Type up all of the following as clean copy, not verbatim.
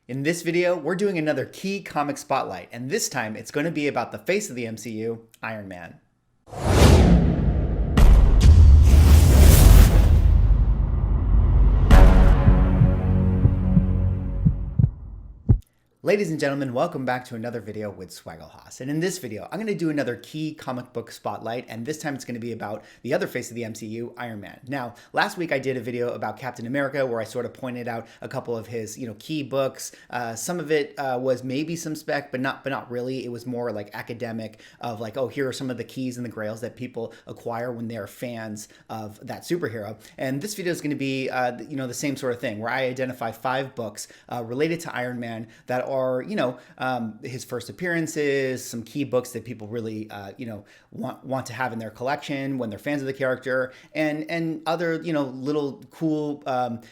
In this video, we're doing another key comic spotlight, and this time it's going to be about the face of the MCU, Iron Man. Ladies and gentlemen, welcome back to another video with Swaggle. And in this video, I'm going to do another key comic book spotlight, and this time it's going to be about the other face of the MCU, Iron Man. Now, last week I did a video about Captain America where I sort of pointed out a couple of his, key books. Some of it was maybe some spec, but not really. It was more like academic of like, oh, here are some of the keys and the grails that people acquire when they're fans of that superhero. And this video is going to be, the same sort of thing where I identify 5 books related to Iron Man that are his first appearances, some key books that people really, want to have in their collection when they're fans of the character, and other, little cool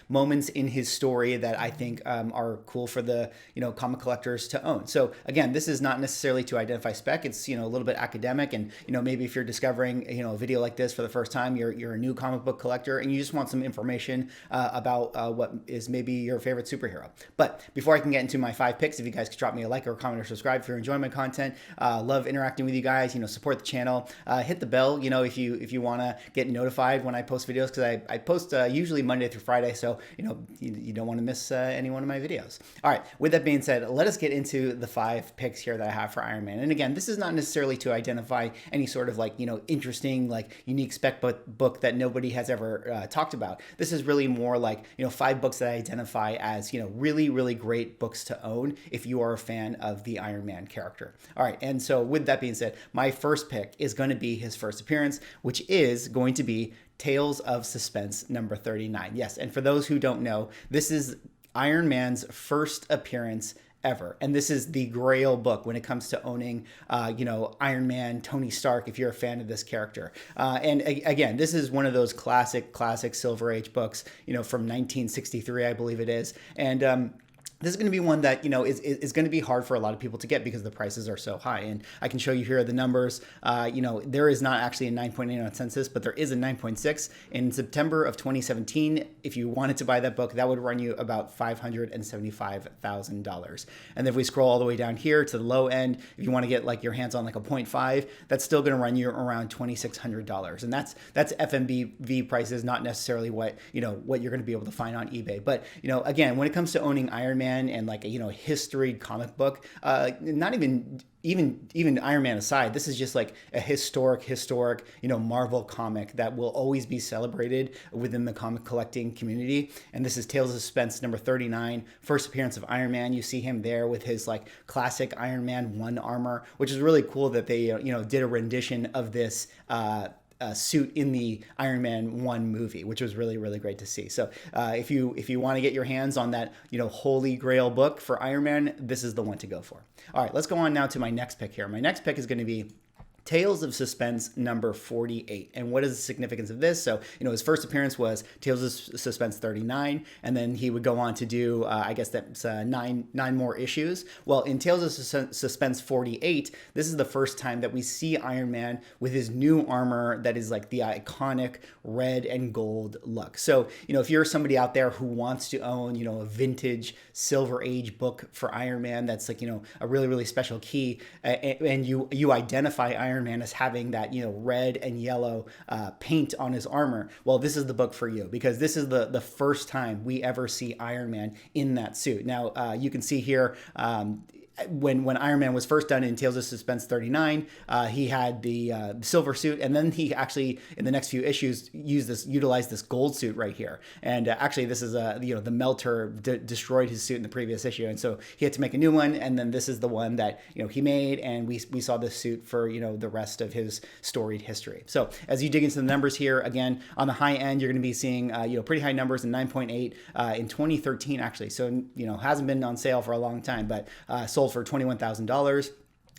moments in his story that I think are cool for the, comic collectors to own. So again, this is not necessarily to identify spec. It's, a little bit academic, and, maybe if you're discovering, a video like this for the first time, you're a new comic book collector and you just want some information about what is maybe your favorite superhero. But before I can get into my 5 picks, if you guys could drop me a like or a comment or subscribe if you're enjoying my content. Love interacting with you guys, support the channel. Hit the bell, if you want to get notified when I post videos, because I post usually Monday through Friday, so you don't want to miss any one of my videos. All right, with that being said, let us get into the 5 picks here that I have for Iron Man. And again, this is not necessarily to identify any sort of interesting, unique spec book that nobody has ever talked about. This is really more like 5 books that I identify as really, really great books to own if you are a fan of the Iron Man character. All right, and so with that being said, my first pick is going to be his first appearance, which is going to be Tales of Suspense number 39. Yes, and for those who don't know, this is Iron Man's first appearance ever. And this is the grail book when it comes to owning, Iron Man, Tony Stark, if you're a fan of this character. And again, this is one of those classic Silver Age books, from 1963, I believe it is. And, this is going to be one that, is going to be hard for a lot of people to get because the prices are so high. And I can show you here the numbers. There is not actually a 9.8 on census, but there is a 9.6. In September of 2017, if you wanted to buy that book, that would run you about $575,000. And if we scroll all the way down here to the low end, if you want to get your hands on a 0.5, that's still going to run you around $2,600. And that's FMV prices, not necessarily what you're going to be able to find on eBay. But, again, when it comes to owning Iron Man, and a history comic book, not even Iron Man aside, this is just a historic, Marvel comic that will always be celebrated within the comic collecting community. And this is Tales of Suspense number 39, first appearance of Iron Man. You see him there with his classic Iron Man 1 armor, which is really cool that they did a rendition of this suit in the Iron Man 1 movie, which was really, really great to see. So if you want to get your hands on that, holy grail book for Iron Man, this is the one to go for. All right, let's go on now to my next pick here. My next pick is going to be Tales of Suspense number 48. And what is the significance of this? So, his first appearance was Tales of Suspense 39, and then he would go on to do, I guess that's nine more issues. Well, in Tales of Suspense 48, this is the first time that we see Iron Man with his new armor that is the iconic red and gold look. So, if you're somebody out there who wants to own, a vintage Silver Age book for Iron Man that's a really, really special key, and you identify Iron Man as having that red and yellow paint on his armor, well, this is the book for you, because this is the first time we ever see Iron Man in that suit. Now you can see here when Iron Man was first done in Tales of Suspense 39, he had the silver suit, and then he actually, in the next few issues, utilized this gold suit right here. And actually, this is the melter destroyed his suit in the previous issue, and so he had to make a new one. And then this is the one that he made, and we saw this suit for the rest of his storied history. So as you dig into the numbers here, again on the high end, you're going to be seeing pretty high numbers in 9.8 in 2013 actually. So hasn't been on sale for a long time, but sold for $21,000.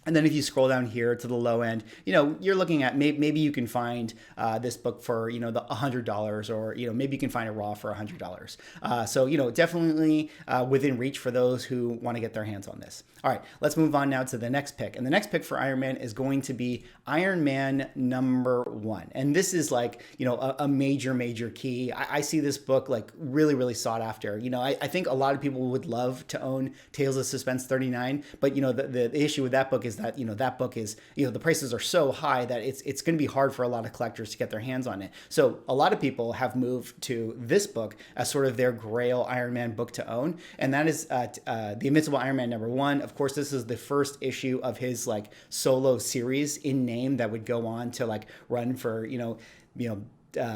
And then if you scroll down here to the low end, you're looking at maybe you can find this book for, the $100, or, maybe you can find it raw for $100. So, definitely within reach for those who want to get their hands on this. All right, let's move on now to the next pick. And the next pick for Iron Man is going to be Iron Man #1. And this is like, a major key. I see this book like really, really sought after. I think a lot of people would love to own Tales of Suspense 39, but, the issue with that book is that that book is the prices are so high that it's going to be hard for a lot of collectors to get their hands on it. So a lot of people have moved to this book as sort of their Grail Iron Man book to own, and that is the Invincible Iron Man #1. Of course, this is the first issue of his like solo series in name that would go on to like run for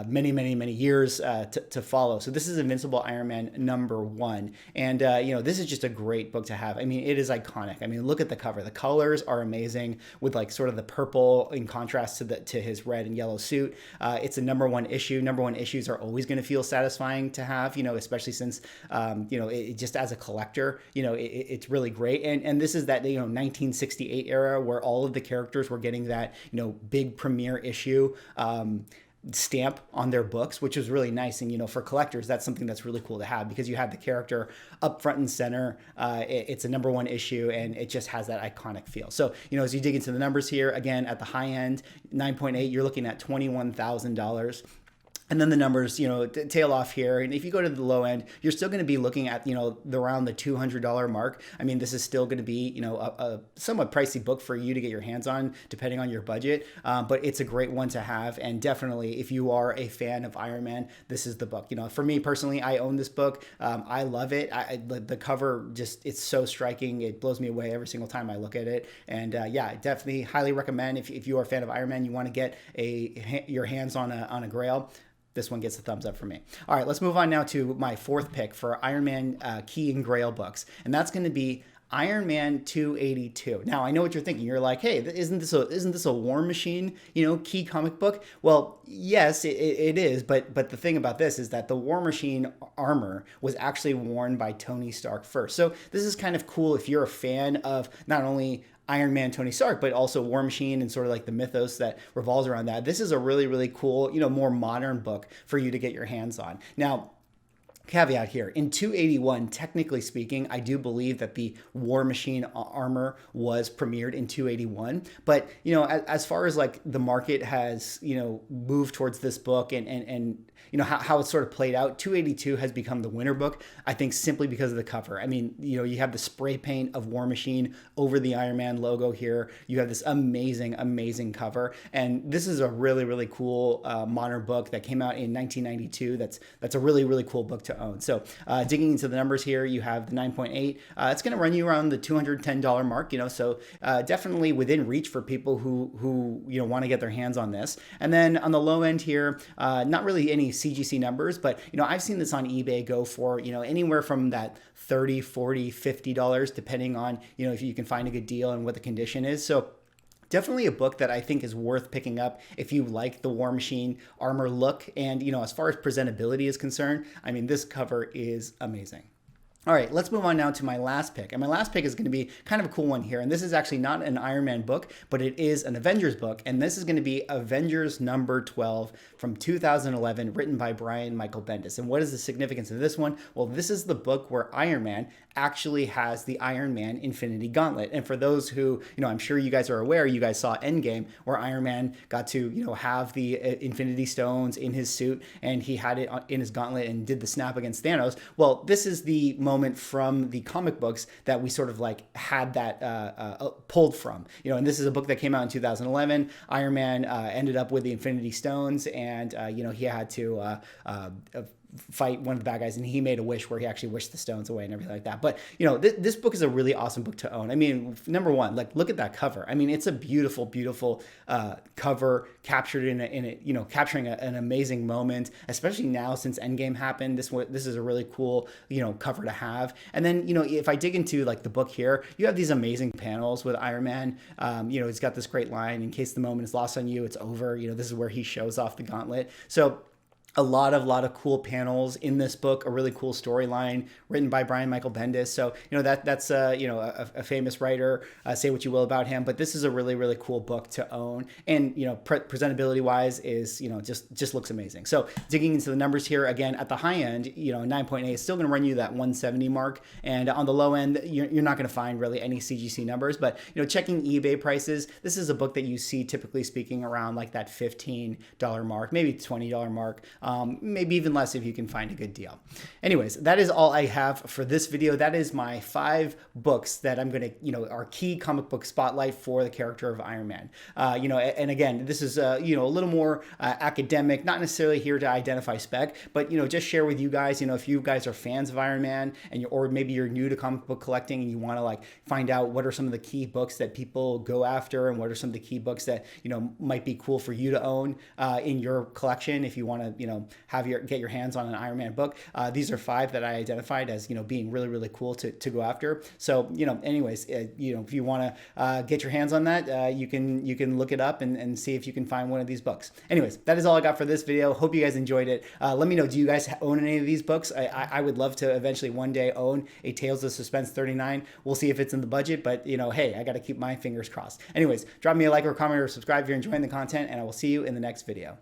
many years to follow. So this is Invincible Iron Man #1. And, this is just a great book to have. I mean, it is iconic. I mean, look at the cover. The colors are amazing with like sort of the purple in contrast to his red and yellow suit. It's a #1 issue. #1 issues are always going to feel satisfying to have, especially since, it just as a collector, it's really great. And this is that, 1968 era where all of the characters were getting that, big premiere issue, stamp on their books, which is really nice. And, for collectors, that's something that's really cool to have because you have the character up front and center. It's a #1 issue and it just has that iconic feel. So, as you dig into the numbers here, again, at the high end, 9.8, you're looking at $21,000. And then the numbers, tail off here. And if you go to the low end, you're still going to be looking at, around the $200 mark. I mean, this is still going to be, a somewhat pricey book for you to get your hands on, depending on your budget. But it's a great one to have. And definitely, if you are a fan of Iron Man, this is the book. For me personally, I own this book. I love it. The cover it's so striking. It blows me away every single time I look at it. And yeah, definitely highly recommend if you are a fan of Iron Man, you want to get your hands on a Grail. This one gets a thumbs up for me. All right, let's move on now to my fourth pick for Iron Man Key and Grail books. And that's going to be Iron Man 282. Now, I know what you're thinking. You're like, hey, isn't this a War Machine, key comic book? Well, yes, it is. But the thing about this is that the War Machine armor was actually worn by Tony Stark first. So this is kind of cool if you're a fan of not only Iron Man, Tony Stark, but also War Machine and sort of like the mythos that revolves around that. This is a really, really cool, more modern book for you to get your hands on. Now, caveat here, in 281, technically speaking, I do believe that the War Machine armor was premiered in 281. But, as far as like the market has, moved towards this book and how it's sort of played out, 282 has become the winner book, I think simply because of the cover. I mean, you have the spray paint of War Machine over the Iron Man logo here. You have this amazing cover. And this is a really, really cool modern book that came out in 1992. That's a really, really cool book to own. So digging into the numbers here, you have the 9.8. It's going to run you around the $210 mark, so definitely within reach for people who want to get their hands on this. And then on the low end here, not really any CGC numbers, but I've seen this on eBay go for anywhere from that $30, $40, $50, depending on if you can find a good deal and what the condition is. So definitely a book that I think is worth picking up if you like the War Machine armor look. And as far as presentability is concerned, I mean, this cover is amazing. All right, let's move on now to my last pick. And my last pick is going to be kind of a cool one here. And this is actually not an Iron Man book, but it is an Avengers book. And this is going to be Avengers Number 12 from 2011, written by Brian Michael Bendis. And what is the significance of this one? Well, this is the book where Iron Man actually has the Iron Man Infinity Gauntlet. And for those who, I'm sure you guys are aware, you guys saw Endgame, where Iron Man got to, have the Infinity Stones in his suit, and he had it in his gauntlet and did the snap against Thanos. Well, this is the moment from the comic books that we sort of like had that pulled from, and this is a book that came out in 2011. Iron Man ended up with the Infinity Stones, and, he had to fight one of the bad guys, and he made a wish where he actually wished the stones away and everything like that. But this book is a really awesome book to own. I mean, number one, like, look at that cover. I mean, it's a beautiful cover captured in a capturing an amazing moment, especially now since Endgame happened. This is a really cool cover to have. And then if I dig into like the book here, you have these amazing panels with Iron Man. He's got this great line: "In case the moment is lost on you, it's over." This is where he shows off the gauntlet. So a lot of cool panels in this book, a really cool storyline written by Brian Michael Bendis. So, that's a famous writer, say what you will about him, but this is a really cool book to own. And, presentability wise is, just looks amazing. So digging into the numbers here, again, at the high end, 9.8 is still going to run you that 170 mark. And on the low end, you're not going to find really any CGC numbers, but, checking eBay prices, this is a book that you see, typically speaking, around like that $15 mark, maybe $20 mark. Maybe even less if you can find a good deal. Anyways, that is all I have for this video. That is my 5 books that I'm going to, our key comic book spotlight for the character of Iron Man. And again, this is, a little more academic, not necessarily here to identify spec, but, just share with you guys, if you guys are fans of Iron Man or maybe you're new to comic book collecting and you want to like find out what are some of the key books that people go after and what are some of the key books that, might be cool for you to own in your collection if you want to, get your hands on an Iron Man book. These are 5 that I identified as, being really cool to go after. So, anyways, if you want to get your hands on that, you can look it up and see if you can find one of these books. Anyways, that is all I got for this video. Hope you guys enjoyed it. Let me know, do you guys own any of these books? I would love to eventually one day own a Tales of Suspense 39. We'll see if it's in the budget, but hey, I got to keep my fingers crossed. Anyways, drop me a like or comment or subscribe if you're enjoying the content, and I will see you in the next video.